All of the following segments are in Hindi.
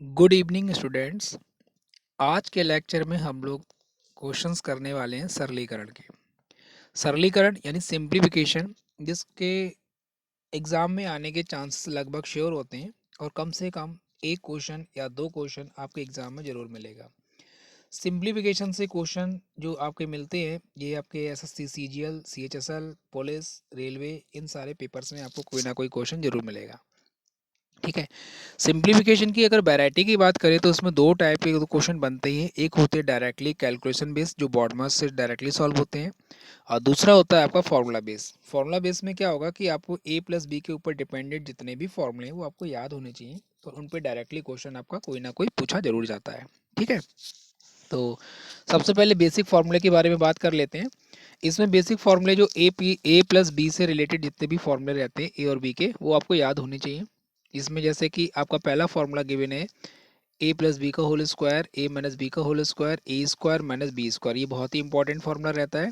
Good evening students. आज के लेक्चर में हम लोग क्वेश्चंस करने वाले हैं सरलीकरण के। सरलीकरण यानी सिंप्लीफिकेशन, जिसके एग्ज़ाम में आने के चांसेस लगभग श्योर होते हैं और कम से कम एक क्वेश्चन या दो क्वेश्चन आपके एग्ज़ाम में ज़रूर मिलेगा। सिंप्लीफिकेशन से क्वेश्चन जो आपके मिलते हैं, ये आपके SSC, CGL, CHSL, police, railway, इन सारे पेपर्स में आपको कोई ना कोई क्वेश्चन ज़रूर मिलेगा। ठीक है। सिंप्लीफिकेशन की अगर वैरायटी की बात करें तो उसमें दो टाइप के क्वेश्चन बनते हैं। एक होते हैं डायरेक्टली कैलकुलेशन बेस्ड, जो बॉडमास से डायरेक्टली सॉल्व होते हैं, और दूसरा होता है आपका फार्मूला बेस। फार्मूला बेस में क्या होगा कि आपको ए प्लस बी के ऊपर डिपेंडेंट जितने भी फॉर्मूले हैं वो आपको याद होने चाहिए, तो उन पर डायरेक्टली क्वेश्चन आपका कोई ना कोई पूछा जरूर जाता है। ठीक है। तो सबसे पहले बेसिक फार्मूले के बारे में बात कर लेते हैं। इसमें बेसिक फार्मूले जो ए प्लस बी से रिलेटेड जितने भी फार्मूले रहते हैं ए और बी के, वो आपको याद होने चाहिए। इसमें जैसे कि आपका पहला फार्मूला गिवन है ए प्लस बी का होल स्क्वायर, ए माइनस बी का होल स्क्वायर, ए स्क्वायर माइनस बी स्क्वायर। ये बहुत ही इंपॉर्टेंट फार्मूला रहता है।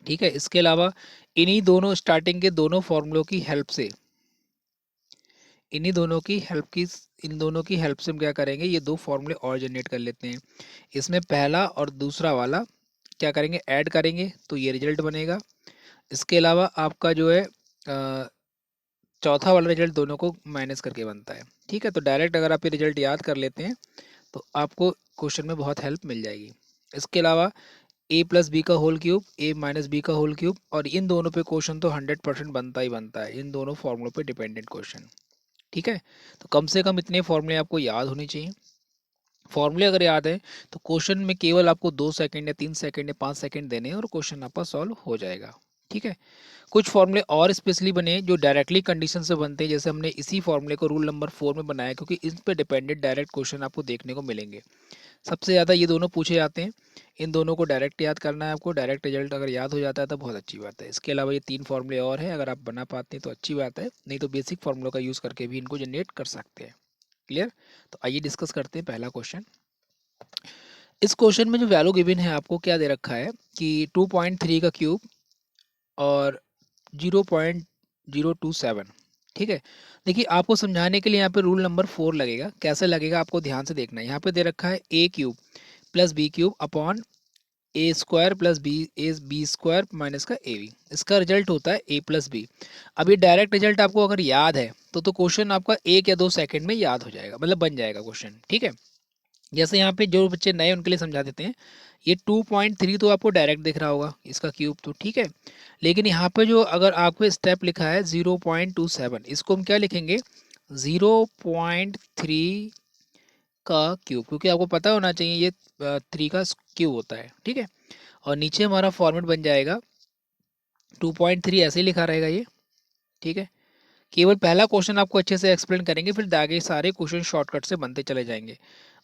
ठीक है। इसके अलावा इन्हीं दोनों स्टार्टिंग के दोनों फार्मूलों की हेल्प से इन्हीं दोनों की हेल्प की इन दोनों की हेल्प से हम क्या करेंगे, ये दो फार्मूले और जनरेट कर लेते हैं। इसमें पहला और दूसरा वाला क्या करेंगे, ऐड करेंगे तो ये रिजल्ट बनेगा। इसके अलावा आपका जो है चौथा वाला रिजल्ट दोनों को माइनस करके बनता है। ठीक है। तो डायरेक्ट अगर आप ये रिजल्ट याद कर लेते हैं तो आपको क्वेश्चन में बहुत हेल्प मिल जाएगी। इसके अलावा ए प्लस बी का होल क्यूब, ए माइनस बी का होल क्यूब, और इन दोनों पे क्वेश्चन तो 100% बनता ही बनता है, इन दोनों फॉर्मूलों पे डिपेंडेंट क्वेश्चन। ठीक है। तो कम से कम इतने फॉर्मूले आपको याद होने चाहिए। फॉर्मूले अगर याद है तो क्वेश्चन में केवल आपको 2 सेकंड या 3 सेकंड या 5 सेकंड देने हैं और क्वेश्चन आपका सॉल्व हो जाएगा। ठीक है। कुछ फॉर्मूले और स्पेशली बने हैं जो डायरेक्टली कंडीशन से बनते हैं, जैसे हमने इसी फॉर्मूले को रूल नंबर 4 में बनाया, क्योंकि इन पे डिपेंडेंट डायरेक्ट क्वेश्चन आपको देखने को मिलेंगे। सबसे ज़्यादा ये दोनों पूछे जाते हैं। इन दोनों को डायरेक्ट याद करना है आपको। डायरेक्ट रिजल्ट अगर याद हो जाता है तो बहुत अच्छी बात है। इसके अलावा ये 3 फॉर्मूले और हैं, अगर आप बना पाते हैं तो अच्छी बात है, नहीं तो बेसिक फॉर्मूलों का यूज़ करके भी इनको जनरेट कर सकते हैं। क्लियर। तो आइए डिस्कस करते हैं पहला क्वेश्चन। इस क्वेश्चन में जो वैल्यू गिवन है आपको क्या दे रखा है कि 2.3 का क्यूब और 0.027। ठीक है। देखिए, आपको समझाने के लिए यहाँ पे रूल नंबर 4 लगेगा। कैसे लगेगा आपको ध्यान से देखना है। यहाँ पे दे रखा है A cube plus B cube upon A square plus B square minus का ए बी। इसका रिजल्ट होता है ए प्लस बी। अब ये डायरेक्ट रिजल्ट आपको अगर याद है तो क्वेश्चन आपका 1 या 2 सेकंड में याद हो जाएगा, मतलब बन जाएगा क्वेश्चन। ठीक है। जैसे यहाँ पे जो बच्चे नए उनके लिए समझा देते हैं। ये 2.3 तो आपको डायरेक्ट दिख रहा होगा इसका क्यूब, तो ठीक है। लेकिन यहाँ पे जो अगर आपको स्टेप लिखा है 0.27, इसको हम क्या लिखेंगे, 0.3 का क्यूब, क्योंकि आपको पता होना चाहिए ये 3 का क्यूब होता है। ठीक है। और नीचे हमारा फॉर्मेट बन जाएगा 2.3 ऐसे ही लिखा रहेगा ये। ठीक है। केवल पहला क्वेश्चन आपको अच्छे से एक्सप्लेन करेंगे, फिर आगे सारे क्वेश्चन शॉर्टकट से बनते चले जाएंगे।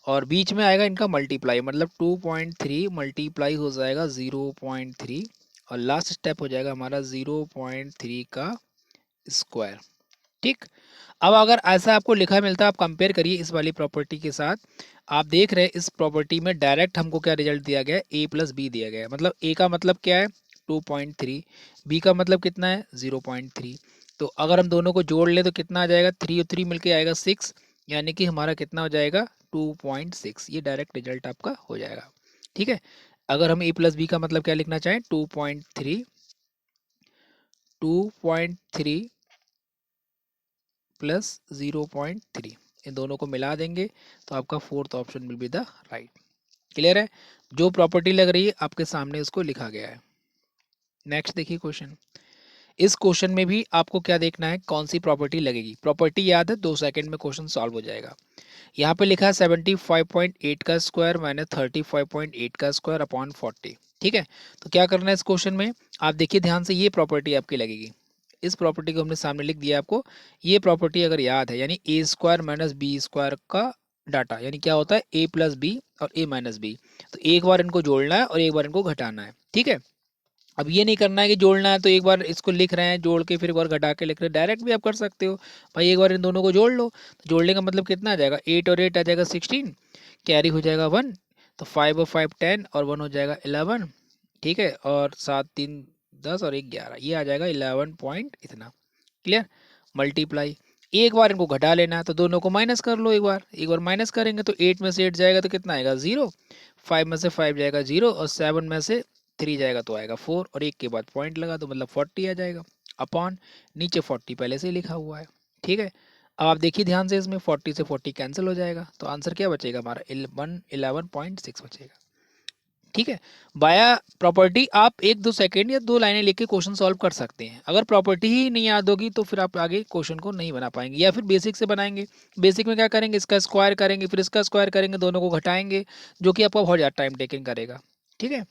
और बीच में आएगा इनका मल्टीप्लाई, मतलब 2.3 मल्टीप्लाई हो जाएगा 0.3, और लास्ट स्टेप हो जाएगा हमारा 0.3 का स्क्वायर। ठीक। अब अगर ऐसा आपको लिखा मिलता है, आप कंपेयर करिए इस वाली प्रॉपर्टी के साथ। आप देख रहे हैं इस प्रॉपर्टी में डायरेक्ट हमको क्या रिजल्ट दिया गया है, ए प्लस बी दिया गया है। मतलब ए का मतलब क्या है 2.3, बी का मतलब कितना है 0.3। तो अगर हम दोनों को जोड़ लें तो कितना आ जाएगा, 3 और 3 मिलके आएगा 6, यानी कि हमारा कितना हो जाएगा 2.6। ये डायरेक्ट रिजल्ट आपका हो जाएगा। ठीक है। अगर हम ए प्लस बी का मतलब क्या लिखना चाहें, 2.3 प्लस 0.3, इन दोनों को मिला देंगे तो आपका fourth option will be the right. Clear है। जो प्रॉपर्टी लग रही है आपके सामने उसको लिखा गया है। नेक्स्ट देखिए क्वेश्चन। इस क्वेश्चन में भी आपको क्या देखना है, कौन सी प्रॉपर्टी लगेगी। प्रॉपर्टी याद है, 2 सेकंड में क्वेश्चन सॉल्व हो जाएगा। यहाँ पे लिखा है 75.8 का स्क्वायर माइनस 35.8 का स्क्वायर अपॉन 40। ठीक है। तो क्या करना है इस क्वेश्चन में, आप देखिए ध्यान से, ये प्रॉपर्टी आपकी लगेगी। इस प्रॉपर्टी को हमने सामने लिख दिया आपको। ये प्रॉपर्टी अगर याद है, यानी ए स्क्वायर माइनस बी स्क्वायर का डाटा, यानी क्या होता है ए प्लस बी और ए माइनस बी। तो एक बार इनको जोड़ना है और एक बार इनको घटाना है। ठीक है। अब ये नहीं करना है कि जोड़ना है तो एक बार इसको लिख रहे हैं जोड़ के फिर एक बार घटा के लिख रहे हैं, डायरेक्ट भी आप कर सकते हो। भाई एक बार इन दोनों को जोड़ लो, तो जोड़ने का मतलब कितना आ जाएगा, 8 और 8 आ जाएगा 16, कैरी हो जाएगा 1, तो 5 और 5 10 और 1 हो जाएगा 11। ठीक है। और 7 3 10 और 1 11, ये आ जाएगा 11 पॉइंट इतना। क्लियर। मल्टीप्लाई, एक बार इनको घटा लेना है, तो दोनों को माइनस कर लो। एक बार माइनस करेंगे तो 8 में से 8 जाएगा तो कितना आएगा 0, 5 में से 5 जाएगा 0, और 7 में से 3 जाएगा तो आएगा 4, और एक के बाद पॉइंट लगा तो मतलब 40 आ जाएगा। अपॉन नीचे 40 पहले से ही लिखा हुआ है। ठीक है, अब आप देखिए ध्यान से, इसमें 40 से 40 कैंसिल हो जाएगा, तो आंसर क्या बचेगा हमारा 11.6 बचेगा। ठीक है, बाया प्रॉपर्टी आप 1-2 सेकेंड या 2 लाइनें लिख के क्वेश्चन सॉल्व कर सकते हैं। अगर प्रॉपर्टी ही नहीं याद होगी तो फिर आप आगे क्वेश्चन को नहीं बना पाएंगे, या फिर बेसिक से बनाएंगे। बेसिक में क्या करेंगे, इसका स्क्वायर करेंगे, फिर इसका स्क्वायर करेंगे, दोनों को घटाएंगे, जो कि आपका बहुत ज़्यादा टाइम टेकिंग करेगा। ठीक है,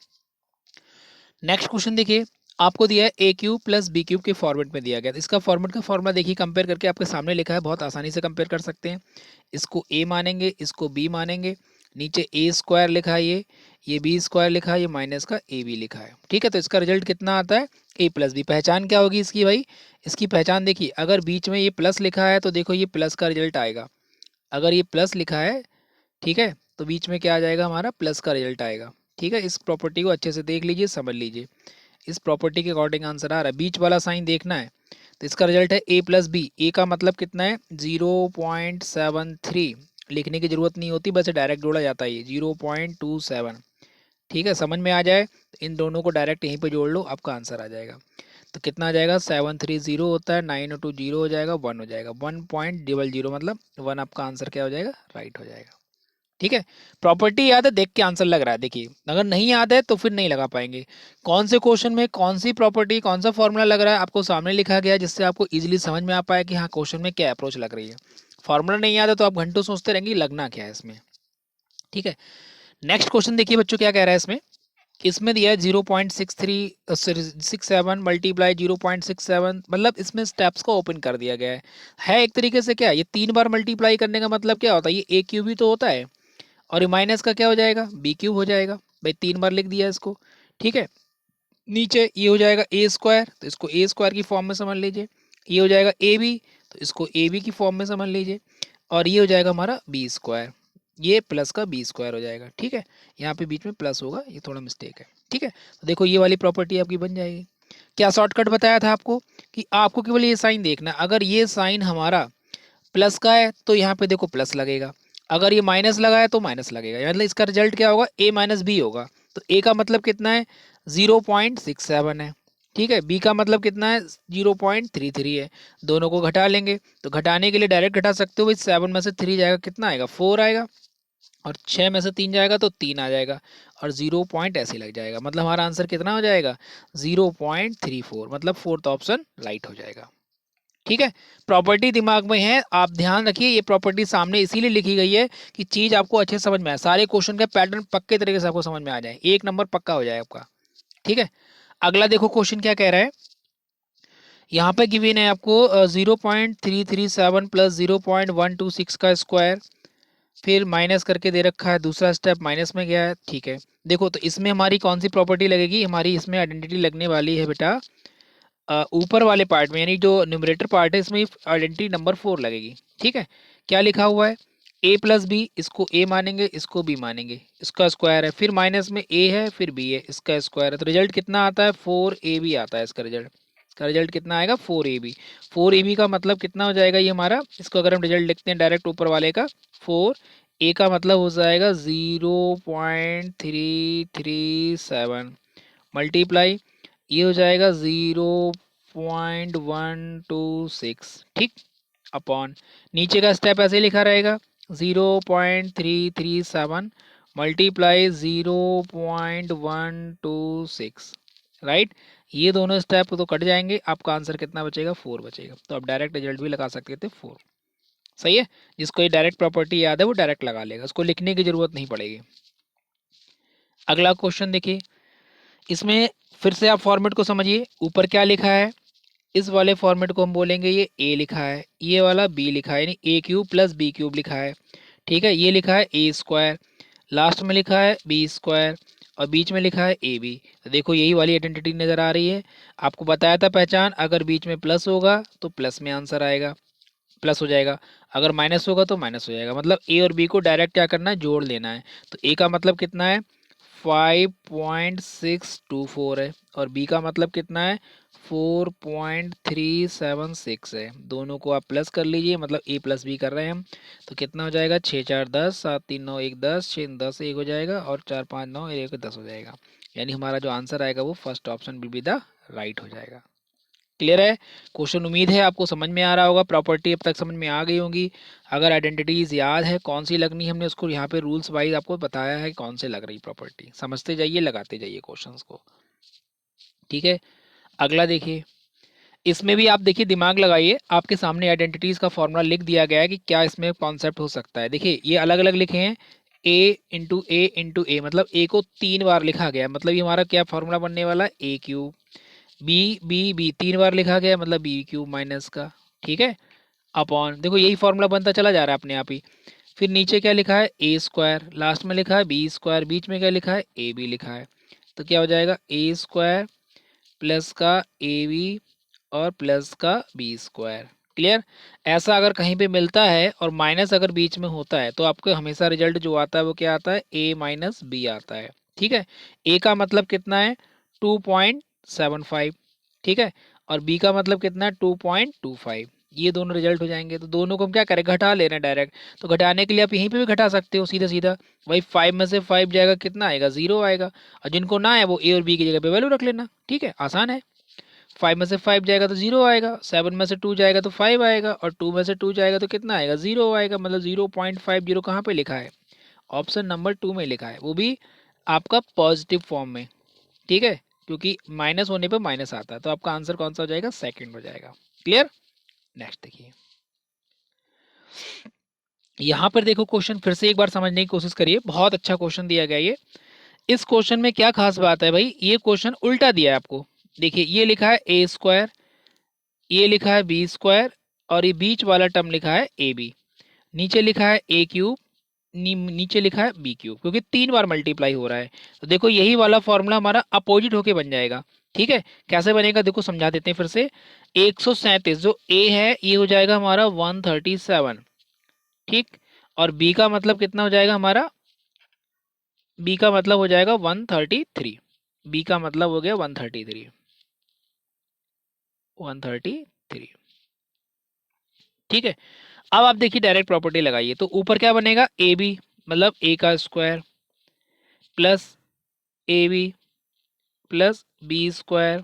नेक्स्ट क्वेश्चन देखिए, आपको दिया है A cube plus B cube के फॉर्मेट में दिया गया। इसका फॉर्मेट का फॉर्मूला देखिए, कंपेयर करके आपके सामने लिखा है, बहुत आसानी से कंपेयर कर सकते हैं। इसको ए मानेंगे, इसको बी मानेंगे, नीचे ए स्क्वायर लिखा है, ये बी स्क्वायर लिखा है, ये माइनस का ए बी लिखा है। ठीक है, तो इसका रिजल्ट कितना आता है ए प्लस बी। पहचान क्या होगी इसकी भाई, इसकी पहचान देखिए, अगर बीच में ये प्लस लिखा है तो देखो ये प्लस का रिजल्ट आएगा। अगर ये प्लस लिखा है, ठीक है, तो बीच में क्या आ जाएगा हमारा प्लस का रिजल्ट आएगा। ठीक है, इस प्रॉपर्टी को अच्छे से देख लीजिए, समझ लीजिए। इस प्रॉपर्टी के अकॉर्डिंग आंसर आ रहा है, बीच वाला साइन देखना है। तो इसका रिजल्ट है ए प्लस बी। ए का मतलब कितना है 0.73, लिखने की जरूरत नहीं होती, बस डायरेक्ट जोड़ा जाता है, ये 0.27। ठीक है, समझ में आ जाए तो इन दोनों को डायरेक्ट यहीं पे जोड़ लो, आपका आंसर आ जाएगा। तो कितना आ जाएगा 730 होता है, 9 और 2 0 हो जाएगा, 1 हो जाएगा, 1.00 मतलब 1 आपका आंसर क्या हो जाएगा, राइट हो जाएगा। ठीक है, प्रॉपर्टी याद है, देख के आंसर लग रहा है। देखिए, अगर नहीं याद है तो फिर नहीं लगा पाएंगे। कौन से क्वेश्चन में कौन सी प्रॉपर्टी, कौन सा फॉर्मूला लग रहा है, आपको सामने लिखा गया है, जिससे आपको इजीली समझ में आ पाए कि हाँ क्वेश्चन में क्या अप्रोच लग रही है। फॉर्मूला नहीं याद है तो आप घंटों सोचते रहेंगे लगना क्या है इसमें। ठीक है, नेक्स्ट क्वेश्चन देखिए बच्चों, क्या कह रहा है इसमें। इसमें दिया है 0.67 मल्टीप्लाई 0.67, मतलब इसमें स्टेप्स को ओपन कर दिया गया है एक तरीके से। क्या ये 3 बार मल्टीप्लाई करने का मतलब क्या होता है, ये ए क्यूब ही तो होता है, और ये माइनस का क्या हो जाएगा बी क्यूब हो जाएगा। भाई 3 बार लिख दिया इसको। ठीक है, नीचे ये हो जाएगा ए स्क्वायर, तो इसको ए स्क्वायर की फॉर्म में समझ लीजिए। ये हो जाएगा ए बी, तो इसको ए बी की फॉर्म में समझ लीजिए। और ये हो जाएगा हमारा बी स्क्वायर, ये प्लस का बी स्क्वायर हो जाएगा। ठीक है, यहाँ पे बीच में प्लस होगा, ये थोड़ा मिस्टेक है। ठीक है, तो देखो ये वाली प्रॉपर्टी आपकी बन जाएगी। क्या शॉर्टकट बताया था आपको कि आपको केवल ये साइन देखना है। अगर ये साइन हमारा प्लस का है तो यहाँ पे देखो प्लस लगेगा, अगर ये माइनस लगा है तो माइनस लगेगा, मतलब इसका रिजल्ट क्या होगा ए माइनस बी होगा। तो ए का मतलब कितना है 0.67 है। ठीक है, बी का मतलब कितना है 0.33 है। दोनों को घटा लेंगे, तो घटाने के लिए डायरेक्ट घटा सकते हो भाई, 7 में से 3 जाएगा कितना आएगा 4 आएगा, और 6 में से 3 जाएगा तो 3 आ जाएगा, और 0 पॉइंट ऐसे लग जाएगा, मतलब हमारा आंसर कितना हो जाएगा 0.34, मतलब फोर्थ ऑप्शन राइट हो जाएगा। ठीक है, प्रॉपर्टी दिमाग में है, आप ध्यान रखिए, ये प्रॉपर्टी सामने इसीलिए लिखी गई है कि चीज आपको अच्छे समझ में आए, सारे क्वेश्चन का पैटर्न पक्के तरीके से आपको समझ में आ जाए, 1 नंबर पक्का हो जाए आपका। ठीक है, अगला देखो क्वेश्चन क्या कह रहा है। यहाँ पे गिवन है आपको 0.337 प्लस 0.126 का स्क्वायर, फिर माइनस करके दे रखा है, दूसरा स्टेप माइनस में गया है। ठीक है, देखो तो इसमें हमारी कौन सी प्रॉपर्टी लगेगी, हमारी इसमें आइडेंटिटी लगने वाली है बेटा ऊपर वाले पार्ट में, यानी जो न्यूमरेटर पार्ट है इसमें आइडेंटिटी नंबर 4 लगेगी। ठीक है, क्या लिखा हुआ है ए प्लस बी, इसको ए मानेंगे, इसको बी मानेंगे, इसका स्क्वायर है, फिर माइनस में ए है, फिर बी है, इसका स्क्वायर है, तो रिजल्ट कितना आता है 4ab आता है इसका रिजल्ट। इसका रिजल्ट कितना आएगा 4ab। 4ab का मतलब कितना हो जाएगा ये हमारा, इसको अगर हम रिजल्ट लिखते हैं डायरेक्ट ऊपर वाले का, 4 a का मतलब हो जाएगा 0.337 मल्टीप्लाई, ये हो जाएगा 0.126। ठीक, अपॉन नीचे का स्टेप ऐसे लिखा रहेगा 0.337 मल्टीप्लाई 0.126। राइट, ये दोनों स्टेप तो कट जाएंगे, आपका आंसर कितना बचेगा 4 बचेगा, तो आप डायरेक्ट रिजल्ट भी लगा सकते थे 4। सही है, जिसको ये डायरेक्ट प्रॉपर्टी याद है वो डायरेक्ट लगा लेगा, उसको लिखने की जरूरत नहीं पड़ेगी। अगला क्वेश्चन देखिए, इसमें फिर से आप फॉर्मेट को समझिए, ऊपर क्या लिखा है, इस वाले फॉर्मेट को हम बोलेंगे ये ए लिखा है, ये वाला बी लिखा है, यानी ए क्यूब प्लस बी क्यूब लिखा है। ठीक है, ये लिखा है ए स्क्वायर, लास्ट में लिखा है बी स्क्वायर, और बीच में लिखा है ए बी। तो देखो यही वाली आइडेंटिटी नज़र आ रही है, आपको बताया था पहचान, अगर बीच में प्लस होगा तो प्लस में आंसर आएगा, प्लस हो जाएगा, अगर माइनस होगा तो माइनस हो जाएगा, मतलब ए और बी को डायरेक्ट क्या करना है जोड़ लेना है। तो ए का मतलब कितना है 5.624 है, और बी का मतलब कितना है 4.376 है। दोनों को आप प्लस कर लीजिए, मतलब ए प्लस बी कर रहे हैं हम, तो कितना हो जाएगा 6 4 10, 7 3 9 1 10, 6 10 1 हो जाएगा और 4 5 9 1 10 हो जाएगा। यानी हमारा जो आंसर आएगा वो first option will be the right हो जाएगा। क्लियर है क्वेश्चन? उम्मीद है आपको समझ में आ रहा होगा। प्रॉपर्टी अब तक समझ में आ गई होंगी। अगर आइडेंटिटीज याद है कौन सी लगनी, हमने उसको यहाँ पे रूल्स वाइज आपको बताया है कौन से लग रही प्रॉपर्टी, समझते जाइए, लगाते जाइए क्वेश्चंस को। ठीक है, अगला देखिए, इसमें भी आप देखिए दिमाग लगाइए। आपके सामने आइडेंटिटीज का फॉर्मूला लिख दिया गया है कि क्या इसमें कॉन्सेप्ट हो सकता है। देखिए ये अलग अलग लिखे हैं, a मतलब a को 3 बार लिखा गया, मतलब ये हमारा क्या फॉर्मूला बनने वाला है, a क्यूब। बी 3 बार लिखा गया मतलब बी क्यूब माइनस का, ठीक है, अपॉन, देखो यही फॉर्मूला बनता चला जा रहा है अपने आप ही। फिर नीचे क्या लिखा है, ए स्क्वायर, लास्ट में लिखा है बी स्क्वायर, बीच में क्या लिखा है, ए बी लिखा है। तो क्या हो जाएगा, ए स्क्वायर प्लस का ए बी और प्लस का बी स्क्वायर। क्लियर? ऐसा अगर कहीं पे मिलता है और माइनस अगर बीच में होता है तो आपको हमेशा रिजल्ट जो आता है वो क्या आता है, ए माइनस बी आता है। ठीक है, ए का मतलब कितना है 2.75, ठीक है, और बी का मतलब कितना है 2.25। ये दोनों रिजल्ट हो जाएंगे, तो दोनों को हम क्या करें, घटा ले रहे हैं डायरेक्ट। तो घटाने के लिए आप यहीं पे भी घटा सकते हो सीधा सीधा। वही 5 में से 5 जाएगा, कितना आएगा, 0 आएगा। और जिनको ना है वो ए और बी की जगह पे वैल्यू रख लेना। ठीक है, आसान है। 5 में से 5 जाएगा तो 0 आएगा, 7 में से 2 जाएगा तो 5 आएगा, और 2 में से 2 जाएगा तो कितना आएगा, 0 आएगा। मतलब 0.50 कहाँ पे लिखा है, ऑप्शन नंबर 2 में लिखा है, वो भी आपका पॉजिटिव फॉर्म में। ठीक है, क्योंकि माइनस होने पे माइनस आता है, तो आपका आंसर कौन सा हो जाएगा, सेकंड हो जाएगा। क्लियर? नेक्स्ट देखिए, यहाँ पर देखो क्वेश्चन फिर से एक बार समझने की कोशिश करिए, बहुत अच्छा क्वेश्चन दिया गया ये। इस क्वेश्चन में क्या खास बात है भाई, ये क्वेश्चन उल्टा दिया है आपको। देखिए ये लिखा है ए स्क्वायर, ये लिखा है बी स्क्वायर, और ये बीच वाला टर्म लिखा है ए बी। नीचे लिखा है ए क्यूब, नीचे लिखा है बी क्यूब, क्योंकि 3 बार मल्टीप्लाई हो रहा है। तो देखो यही वाला फॉर्मूला हमारा अपोजिट होके बन जाएगा। ठीक है, कैसे बनेगा देखो समझा देते हैं फिर से। 137 जो ए है ये हो जाएगा हमारा 137, ठीक, और बी का मतलब कितना हो जाएगा हमारा, बी का मतलब हो जाएगा 133। बी का मतलब हो गया 133, 133। ठीक है, अब आप देखिए डायरेक्ट प्रॉपर्टी लगाइए, तो ऊपर क्या बनेगा, ए बी मतलब ए का square plus a b plus B square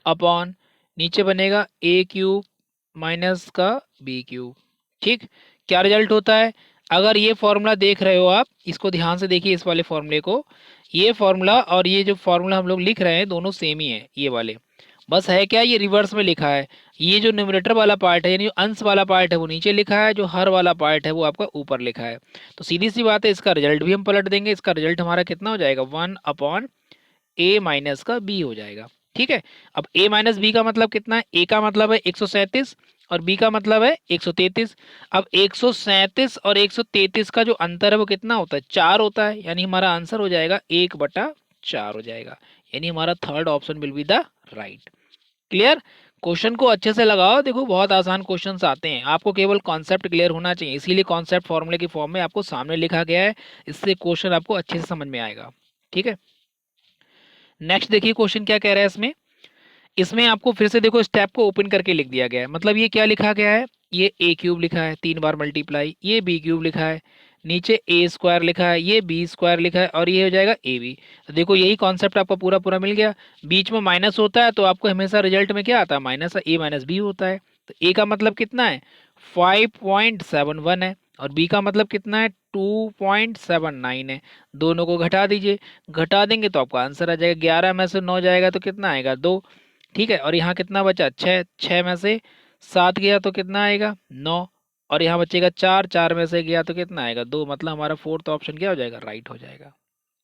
upon, नीचे बनेगा ए क्यूब माइनस का बी क्यूब। ठीक, क्या रिजल्ट होता है, अगर ये फॉर्मूला देख रहे हो आप, इसको ध्यान से देखिए, इस वाले फॉर्मूले को, ये फॉर्मूला और ये जो फॉर्मूला हम लोग लिख रहे हैं दोनों सेम ही है, ये वाले, बस है क्या, ये रिवर्स में लिखा है। ये जो न्यूमरेटर वाला पार्ट है यानी जो अंश वाला पार्ट है वो नीचे लिखा है, जो हर वाला पार्ट है वो आपका ऊपर लिखा है। तो सीधी सी बात है, इसका रिजल्ट भी हम पलट देंगे, इसका रिजल्ट हमारा कितना हो जाएगा, 1 ए माइनस का बी हो जाएगा। ठीक है, अब ए माइनस बी का मतलब कितना है, ए का मतलब है 137 और बी का मतलब है 133। अब 137 और 133 का जो अंतर है वो कितना होता है, 4 होता है, यानी हमारा आंसर हो जाएगा 1/4 हो जाएगा, यानी हमारा third option will be the right. Clear? Question को अच्छे से लगाओ, देखो बहुत आसान क्वेश्चंस आते हैं, आपको केवल कॉन्सेप्ट क्लियर होना चाहिए, इसीलिए कॉन्सेप्ट फॉर्मूले की फॉर्म में आपको सामने लिखा गया है, इससे क्वेश्चन आपको अच्छे से समझ में आएगा। ठीक है, नेक्स्ट देखिए क्वेश्चन क्या कह रहा है इसमें। इसमें आपको फिर से देखो स्टेप को ओपन करके लिख दिया गया है, मतलब ये क्या लिखा गया है, ये ए क्यूब लिखा है 3 बार मल्टीप्लाई, ये बी क्यूब लिखा है, नीचे ए स्क्वायर लिखा है, ये बी स्क्वायर लिखा है, और ये हो जाएगा ए बी। तो देखो यही कॉन्सेप्ट आपका पूरा पूरा मिल गया। बीच में माइनस होता है तो आपको हमेशा रिजल्ट में क्या आता है, माइनस, ए माइनस बी होता है। तो ए का मतलब कितना है 5.71 है, और बी का मतलब कितना है 2.79 है। दोनों को घटा दीजिए, घटा देंगे तो आपका आंसर आ जाएगा, 11 में से 9 जाएगा तो कितना आएगा, 2। ठीक है, और यहाँ कितना बचा, 6, 6 में से 7 गया तो कितना आएगा, 9, और यहाँ बचेगा 4, 4 में से गया तो कितना आएगा, 2, मतलब हमारा फोर्थ ऑप्शन क्या हो जाएगा, राइट हो जाएगा।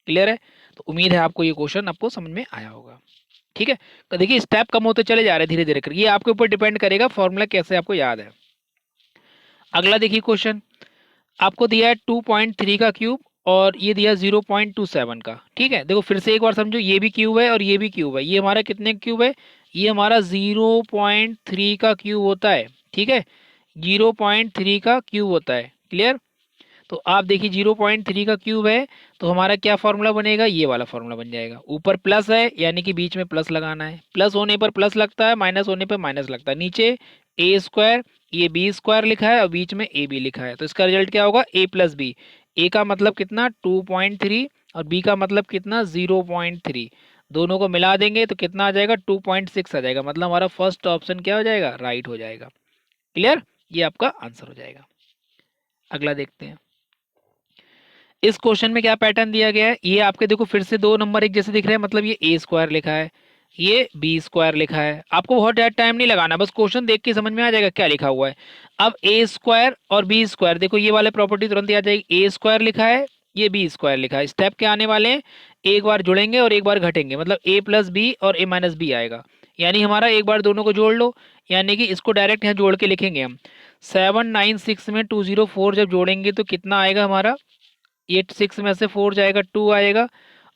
क्लियर है? तो उम्मीद है आपको ये क्वेश्चन आपको समझ में आया होगा। ठीक है, तो देखिए स्टेप कम होते चले जा रहे हैं धीरे धीरे कर, ये आपके ऊपर डिपेंड करेगा फॉर्मूला कैसे आपको याद है। अगला देखिए क्वेश्चन, आपको दिया है 2.3 का क्यूब और ये दिया 0.27 का। ठीक है, देखो फिर से एक बार समझो, ये भी क्यूब है और ये भी क्यूब है, ये हमारा कितने क्यूब है, ये हमारा 0.3 का क्यूब होता है। ठीक है, 0.3 का क्यूब होता है। क्लियर? तो आप देखिए 0.3 का क्यूब है, तो हमारा क्या फॉर्मूला बनेगा, ये वाला फॉर्मूला बन जाएगा। ऊपर प्लस है यानी कि बीच में प्लस लगाना है, प्लस होने पर प्लस लगता है, माइनस होने पर माइनस लगता है। नीचे ए स्क्वायर, ये बी स्क्वायर लिखा है और बीच में ए बी लिखा है, तो इसका रिजल्ट क्या होगा, ए प्लस बी। ए का मतलब कितना 2.3 और बी का मतलब कितना 0.3, दोनों को मिला देंगे तो कितना आ जाएगा 2.6 आ जाएगा। मतलब हमारा फर्स्ट ऑप्शन क्या हो जाएगा, राइट हो जाएगा। क्लियर, ये आपका आंसर हो जाएगा। अगला देखते हैं। इस क्वेश्चन में क्या पैटर्न दिया गया है, ये आपके देखो फिर से दो नंबर एक जैसे दिख रहे हैं, मतलब ये ए स्क्वायर लिखा है, ये बी स्क्वायर लिखा है। आपको बहुत ज़्यादा टाइम नहीं लगाना, बस क्वेश्चन देख के समझ में आ जाएगा क्या लिखा हुआ है। अब ए स्क्वायर और बी स्क्वायर, देखो ये वाले प्रॉपर्टी तुरंत आ जाएगी। ए स्क्वायर लिखा है, ये बी स्क्वायर लिखा है, स्टेप क्या आने वाले हैं, एक बार जुड़ेंगे और एक बार घटेंगे, मतलब ए प्लस बी और ए माइनस बी आएगा। यानी हमारा एक बार दोनों को जोड़ लो, यानी कि इसको डायरेक्ट यहाँ जोड़ के लिखेंगे हम। 796 में 204 जब जोड़ेंगे तो कितना आएगा हमारा, 86 में से 4 जाएगा 2 आएगा,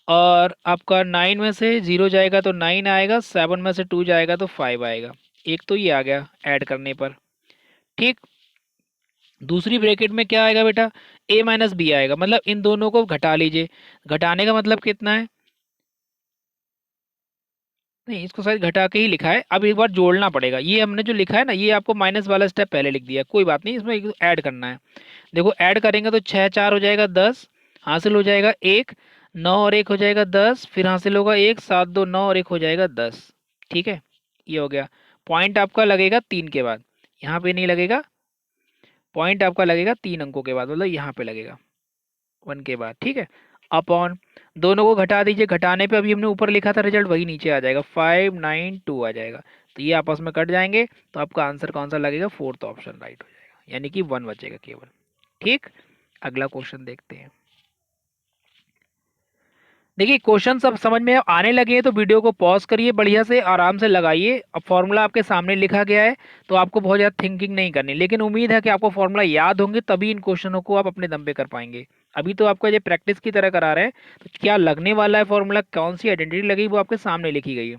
और आपका 9 में से 0 जाएगा तो 9 आएगा, 7 में से 2 जाएगा तो 5 आएगा। एक तो ये आ गया ऐड करने पर। ठीक, दूसरी ब्रैकेट में क्या आएगा बेटा, a माइनस बी आएगा, मतलब इन दोनों को घटा लीजिए। घटाने का मतलब कितना है, नहीं इसको शायद घटा के ही लिखा है, अब एक बार जोड़ना पड़ेगा। ये हमने जो लिखा है ना, ये आपको माइनस वाला स्टेप पहले लिख दिया, कोई बात नहीं, इसमें ऐड करना है। देखो ऐड करेंगे तो 6 4 हो जाएगा 10, हासिल हो जाएगा 1, 9 और 1 हो जाएगा 10, फिर हासिल होगा 1, 7 2 9 और 1 हो जाएगा 10। ठीक है, ये हो गया। पॉइंट आपका लगेगा 3 के बाद, यहाँ पे नहीं लगेगा, पॉइंट आपका लगेगा 3 अंकों के बाद, मतलब यहाँ पे लगेगा 1 के बाद। ठीक है, अपॉन दोनों को घटा दीजिए, घटाने पे अभी हमने ऊपर लिखा था रिजल्ट वही नीचे आ जाएगा, 592 आ जाएगा। तो ये आपस में कट जाएंगे, तो आपका आंसर कौन सा लगेगा, फोर्थ ऑप्शन राइट हो जाएगा, यानी कि 1 बचेगा केवल। ठीक, अगला क्वेश्चन देखते हैं। देखिए क्वेश्चन सब समझ में आने लगे हैं तो वीडियो को पॉज करिए, बढ़िया से आराम से लगाइए। अब फॉर्मूला आपके सामने लिखा गया है, तो आपको बहुत ज़्यादा थिंकिंग नहीं करनी, लेकिन उम्मीद है कि आपको फॉर्मूला याद होंगे, तभी इन क्वेश्चनों को आप अपने दम पे कर पाएंगे। अभी तो आपको ये प्रैक्टिस की तरह करा रहे हैं, तो क्या लगने वाला है फॉर्मूला, कौन सी आइडेंटिटी लगी वो आपके सामने लिखी गई है।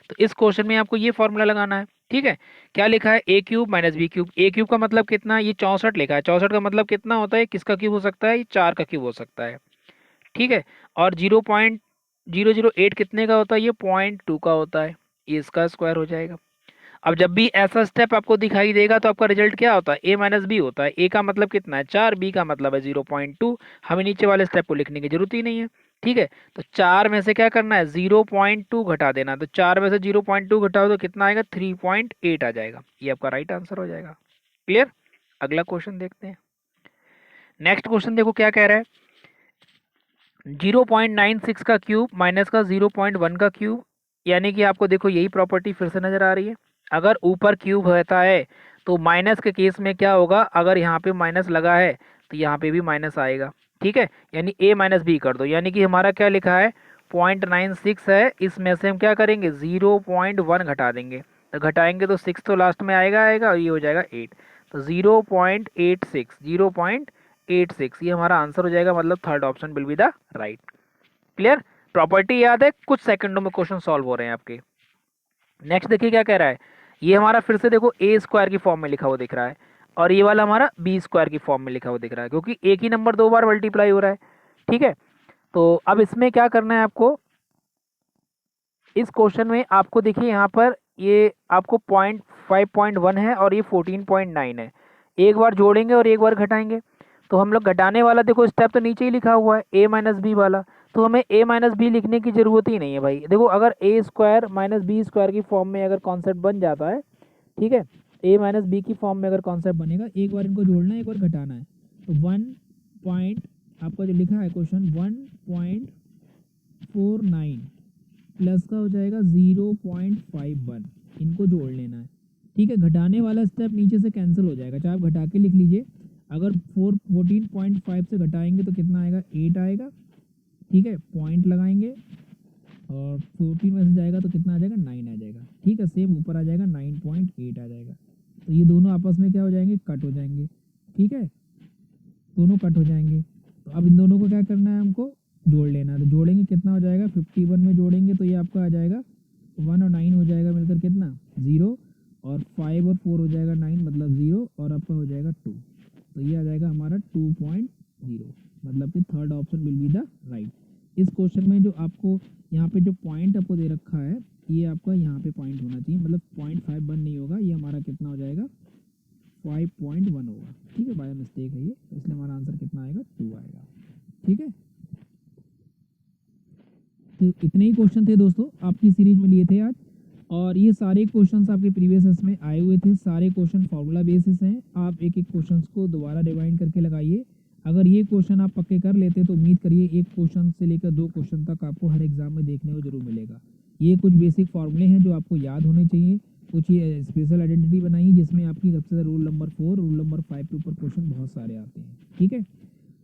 तो इस क्वेश्चन में आपको ये फॉर्मूला लगाना है। ठीक है, क्या लिखा है, A cube minus B cube. A cube का मतलब कितना, ये 64 लिखा है, 64 का मतलब कितना होता है, किसका क्यूब हो सकता है, ये 4 का क्यूब हो सकता है। ठीक है, और 0.008 कितने का होता है, ये 0.2 का होता है, ये इसका स्क्वायर हो जाएगा। अब जब भी ऐसा स्टेप आपको दिखाई देगा तो आपका रिजल्ट क्या होता है, ए माइनस बी होता है। ए का मतलब कितना है 4, बी का मतलब है 0.2, हमें नीचे वाले स्टेप को लिखने की जरूरत ही नहीं है। ठीक है, तो 4 में से क्या करना है, 0.2 घटा देना, तो 4 में से 0.2 घटाओ तो कितना आएगा, 3.8 आ जाएगा, ये आपका राइट आंसर हो जाएगा। क्लियर, अगला क्वेश्चन देखते हैं। नेक्स्ट क्वेश्चन देखो क्या कह रहा है, 0.96 का क्यूब माइनस का 0.1 का क्यूब, यानी कि आपको देखो यही प्रॉपर्टी फिर से नजर आ रही है। अगर ऊपर क्यूब होता है तो माइनस के केस में क्या होगा, अगर यहाँ पे माइनस लगा है तो यहाँ पे भी माइनस आएगा। ठीक है, यानी a माइनस बी कर दो, यानी कि हमारा क्या लिखा है 0.96 है, इसमें से हम क्या करेंगे 0.1 घटा देंगे, तो घटाएंगे तो 6 तो लास्ट में आएगा आएगा, और ये हो जाएगा 8, तो 0.86 ये हमारा आंसर हो जाएगा, मतलब third option will be the right. Clear, property याद है, कुछ सेकंडों में क्वेश्चन सॉल्व हो रहे हैं आपके। नेक्स्ट देखिए क्या कह रहा है, ये हमारा फिर से देखो ए स्क्वायर की फॉर्म में लिखा हुआ दिख रहा है, और ये वाला हमारा बी स्क्वायर की फॉर्म में लिखा हुआ दिख रहा है, क्योंकि एक ही नंबर दो बार मल्टीप्लाई हो रहा है। ठीक है, तो अब इसमें क्या करना है आपको, इस क्वेश्चन में आपको देखिए यहाँ पर ये आपको 5.1 है और ये 14.9 है, एक बार जोड़ेंगे और एक बार घटाएंगे। तो हम लोग घटाने वाला देखो स्टेप तो नीचे ही लिखा हुआ है ए माइनस बी वाला, तो हमें ए माइनस बी लिखने की जरूरत ही नहीं है भाई। देखो अगर ए स्क्वायर माइनस बी स्क्वायर की फॉर्म में अगर कॉन्सेप्ट बन जाता है, ठीक है, ए माइनस बी की फॉर्म में अगर कॉन्सेप्ट बनेगा, एक बार इनको जोड़ना है एक बार घटाना है, तो 1 पॉइंट आपका जो लिखा है क्वेश्चन 1.49 प्लस का हो जाएगा 0.51, इनको जोड़ लेना है। ठीक है, घटाने वाला स्टेप नीचे से कैंसिल हो जाएगा, चाहे आप घटा के लिख लीजिए। अगर 14.5 से घटाएंगे तो कितना आएगा 8 आएगा। ठीक है, पॉइंट लगाएंगे और 14 में से जाएगा तो कितना आ जाएगा 9 आ जाएगा। ठीक है, सेम ऊपर आ जाएगा 9.8 आ जाएगा, तो ये दोनों आपस में क्या हो जाएंगे, कट हो जाएंगे। ठीक है, दोनों कट हो जाएंगे, तो अब इन दोनों को क्या करना है, हमको जोड़ लेना है। तो जोड़ेंगे कितना हो जाएगा, 51 में जोड़ेंगे तो ये आपका आ जाएगा 1 और 9 हो जाएगा मिलकर कितना 0, और 5 और 4 हो जाएगा 9 मतलब 0, और आपका हो जाएगा 2, तो ये आ जाएगा हमारा 2.2 0, मतलब कि third option will be the right. इस क्वेश्चन में जो आपको यहाँ पे जो पॉइंट आपको दे रखा है, ये आपका यहाँ पे पॉइंट होना चाहिए, मतलब 0.51 नहीं होगा, ये हमारा कितना हो जाएगा 5.1 होगा। ठीक है, बाय मिस्टेक है ये, तो इसलिए हमारा आंसर कितना आएगा 2 आएगा। ठीक है, तो इतने ही क्वेश्चन थे दोस्तों आपकी सीरीज में लिए थे आज, और ये सारे क्वेश्चंस आपके प्रीवियस इसमें आए हुए थे। सारे क्वेश्चन फार्मूला बेसिस हैं। आप एक एक क्वेश्चंस को दोबारा रिवाइंड करके लगाइए। अगर ये क्वेश्चन आप पक्के कर लेते तो उम्मीद करिए एक क्वेश्चन से लेकर 2 क्वेश्चन तक आपको हर एग्जाम में देखने को जरूर मिलेगा। ये कुछ बेसिक फार्मूले हैं जो आपको याद होने चाहिए। कुछ ये स्पेशल आइडेंटिटी बनाई जिसमें आपकी सबसे ज़्यादा रूल नंबर 4, रूल नंबर 5 के ऊपर क्वेश्चन बहुत सारे आते हैं। ठीक है,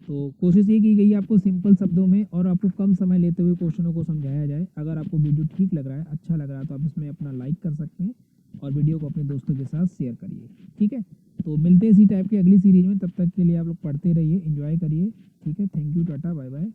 तो कोशिश ये की गई है आपको सिंपल शब्दों में और आपको कम समय लेते हुए क्वेश्चनों को समझाया जाए। अगर आपको वीडियो ठीक लग रहा है, अच्छा लग रहा है, तो आप इसमें अपना लाइक कर सकते हैं और वीडियो को अपने दोस्तों के साथ शेयर करिए। ठीक है, तो मिलते हैं इसी टाइप की अगली सीरीज में। तब तक के लिए आप लोग पढ़ते रहिए, एंजॉय करिए। ठीक है, thank you, tata, bye bye.